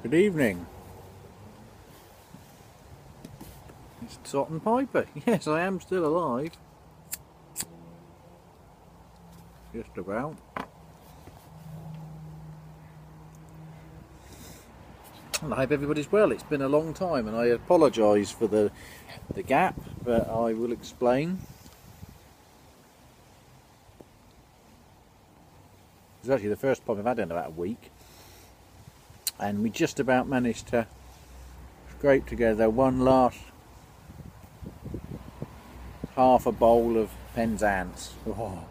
Good evening. It's Tot and Piper. Yes, I am still alive. Just about. And I hope everybody's well. It's been a long time and I apologise for the gap, but I will explain. It's actually the first time I've had it in about a week. And we just about managed to scrape together one last half a bowl of Penzance. Oh,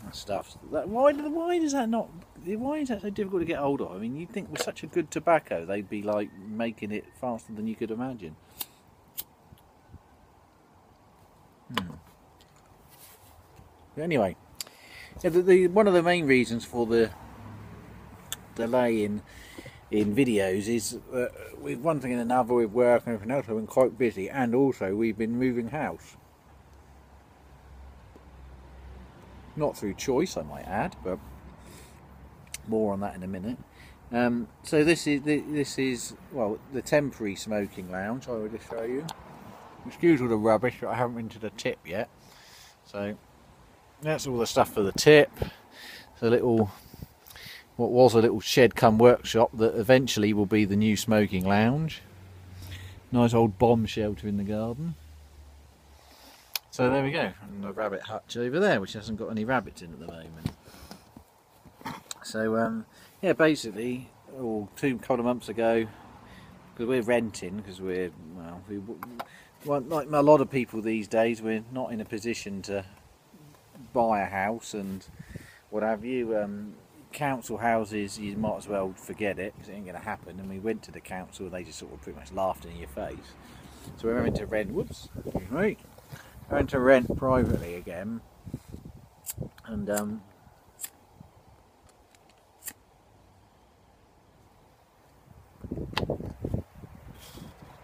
that stuff. Why is that so difficult to get hold of? I mean, you'd think with such a good tobacco they'd be like making it faster than you could imagine. Anyway, one of the main reasons for the delay in videos is with one thing and another, with work and everything else, I've been quite busy, and also we've been moving house. Not through choice, I might add, but more on that in a minute. So this is well, the temporary smoking lounge. I will just show you. Excuse all the rubbish, I haven't been to the tip yet. So that's all the stuff for the tip. It's a little, what was a little shed cum workshop that eventually will be the new smoking lounge. Nice old bomb shelter in the garden. So there we go, and the rabbit hutch over there, which hasn't got any rabbits in at the moment. So yeah, basically, couple of months ago, because we're renting, because we're, well, like a lot of people these days, we're not in a position to buy a house and what have you. Council houses, you might as well forget it, because it ain't going to happen. And we went to the council and they just sort of pretty much laughed in your face. So we're having to rent, we're having to rent privately again. And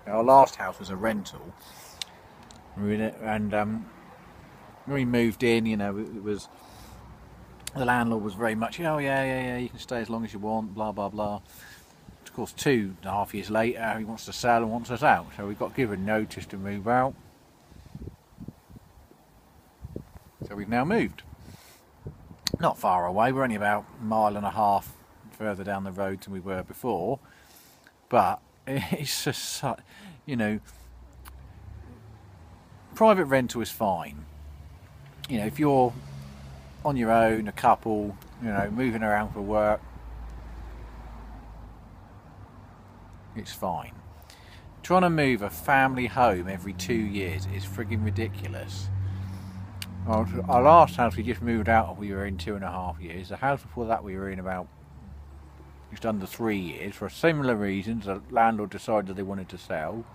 our last house was a rental, and when we moved in, you know, it was, the landlord was very much, oh yeah, you can stay as long as you want, blah blah blah. Of course, 2.5 years later, he wants to sell and wants us out, so we got given notice to move out. So we've now moved. Not far away, we're only about 1.5 miles further down the road than we were before, but it's just, you know, private rental is fine. You know, if you're on your own, a couple, you know, moving around for work, it's fine. Trying to move a family home every 2 years is frigging ridiculous. Our last house we just moved out of, we were in 2.5 years. The house before that we were in about just under 3 years. For similar reasons, the landlord decided they wanted to sell.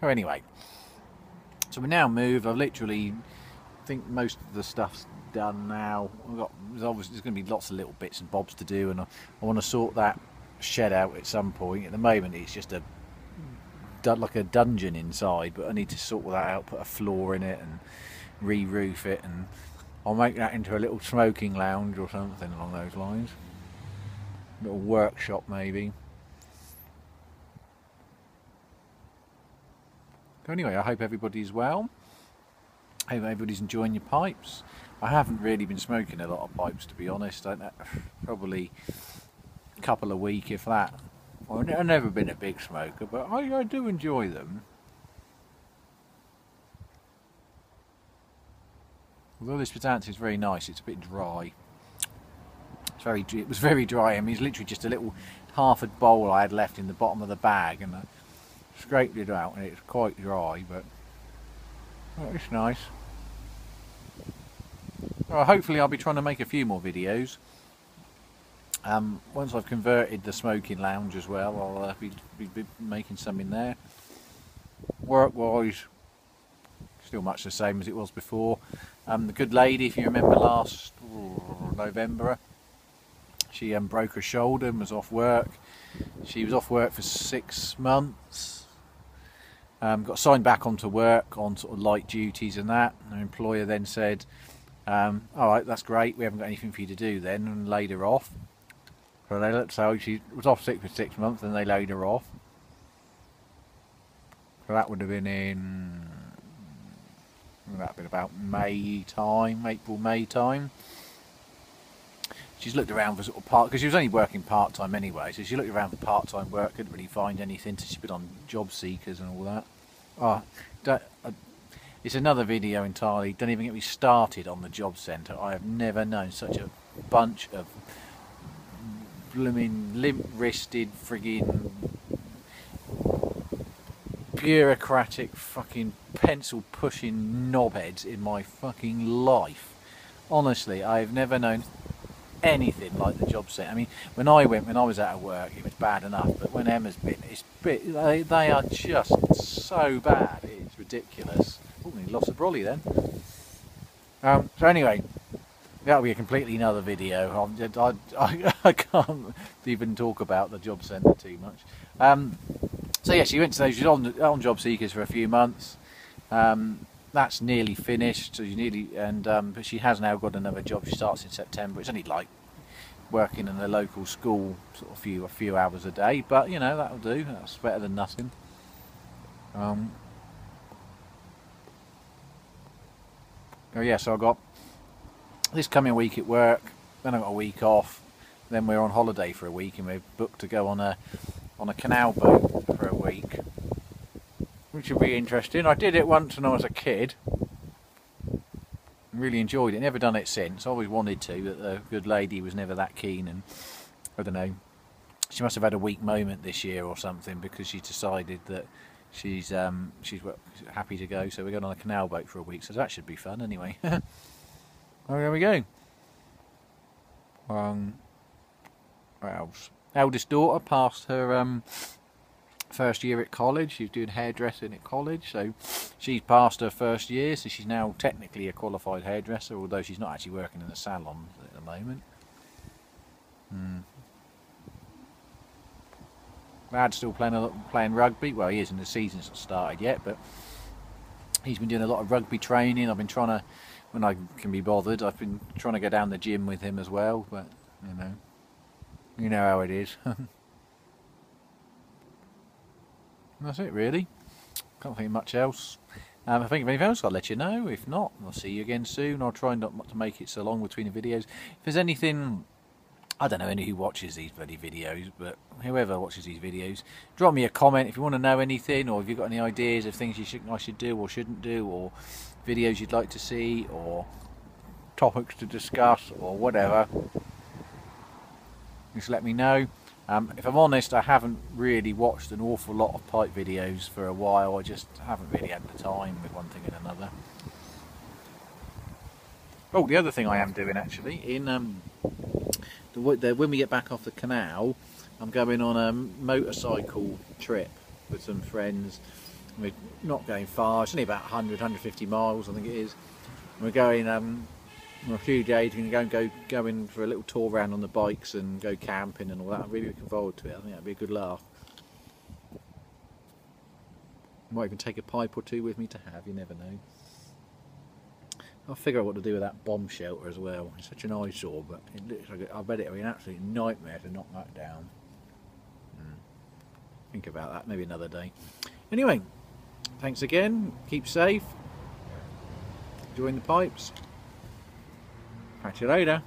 So anyway, so we now moved. I've literally, I think most of the stuff's done now. There's obviously going to be lots of little bits and bobs to do, and I want to sort that shed out at some point. At the moment it's just like a dungeon inside, but I need to sort that out, put a floor in it and re-roof it, and I'll make that into a little smoking lounge or something along those lines. A little workshop maybe. So anyway, I hope everybody's well. I hope everybody's enjoying your pipes. I haven't really been smoking a lot of pipes, to be honest. Probably a couple a week, if that. Well, I've never been a big smoker, but I do enjoy them. Although this Penzance is very nice, it's a bit dry. It was very dry. I mean, it's literally just a little half a bowl I had left in the bottom of the bag, and I scraped it out, and it's quite dry, but it's nice. Well, hopefully I'll be trying to make a few more videos. Once I've converted the smoking lounge as well, I'll be making some in there. Work-wise, still much the same as it was before. The good lady, if you remember last November, she broke her shoulder and was off work. She was off work for 6 months. Got signed back onto work on sort of light duties and that. Her employer then said, Alright, that's great, we haven't got anything for you to do then, and laid her off. So she was off sick for 6 months and they laid her off. So that would have been in, that'd been about May time, April, May time. She's looked around for sort of because she was only working part-time anyway, so she looked around for part-time work, couldn't really find anything, so she's been on job seekers and all that. It's another video entirely, don't even get me started on the job centre. I have never known such a bunch of blooming limp-wristed friggin' bureaucratic fucking pencil-pushing knobheads in my fucking life. Honestly, I've never known anything like the job centre. I mean, when I was out of work, it was bad enough, but when Emma's been, they are just so bad, it's ridiculous. Oh, we lost the brolly then. So anyway, that'll be a completely another video. I can't even talk about the job centre too much. So yeah, she went to those. She's on job seekers for a few months. That's nearly finished. So but she has now got another job. She starts in September. It's only like working in a local school, sort of a few hours a day. But you know, that'll do. That's better than nothing. Oh yeah, so I got this coming week at work. Then I got a week off. Then we're on holiday for a week, and we're booked to go on a canal boat for a week, which will be interesting. I did it once when I was a kid. Really enjoyed it. Never done it since. Always wanted to, but the good lady was never that keen, and I don't know. She must have had a weak moment this year or something, because she decided that she's happy to go. So we're going on a canal boat for a week. So that should be fun anyway. Oh, there we go. What else? Eldest daughter passed her first year at college. She's doing hairdressing at college, so she's passed her first year, so she's now technically a qualified hairdresser, although she's not actually working in a salon at the moment. Lad's still playing rugby. Well, he isn't, the season's not started yet, but he's been doing a lot of rugby training. I've been trying to, when I can be bothered, I've been trying to go down the gym with him as well, but you know how it is. That's it really. Can't think of much else. If I think of anything else, I'll let you know. If not, I'll see you again soon. I'll try not to make it so long between the videos. If there's anything, I don't know any who watches these bloody videos, but whoever watches these videos, drop me a comment if you want to know anything, or if you've got any ideas of things I should do or shouldn't do, or videos you'd like to see, or topics to discuss, or whatever. Just let me know. If I'm honest, I haven't really watched an awful lot of pipe videos for a while. I just haven't really had the time with one thing and another. Oh, the other thing I am doing actually, when we get back off the canal, I'm going on a motorcycle trip with some friends. We're not going far, it's only about 100-150 miles I think it is. We're going for a few days. We're going to go in for a little tour around on the bikes and go camping and all that. I'm really looking forward to it. I think that'd be a good laugh. Might even take a pipe or two with me to have, you never know. I'll figure out what to do with that bomb shelter as well. It's such an eyesore, but it looks like I bet it'll be an absolute nightmare to knock that down. Think about that, maybe another day. Anyway, thanks again. Keep safe. Enjoying the pipes. Catch you later.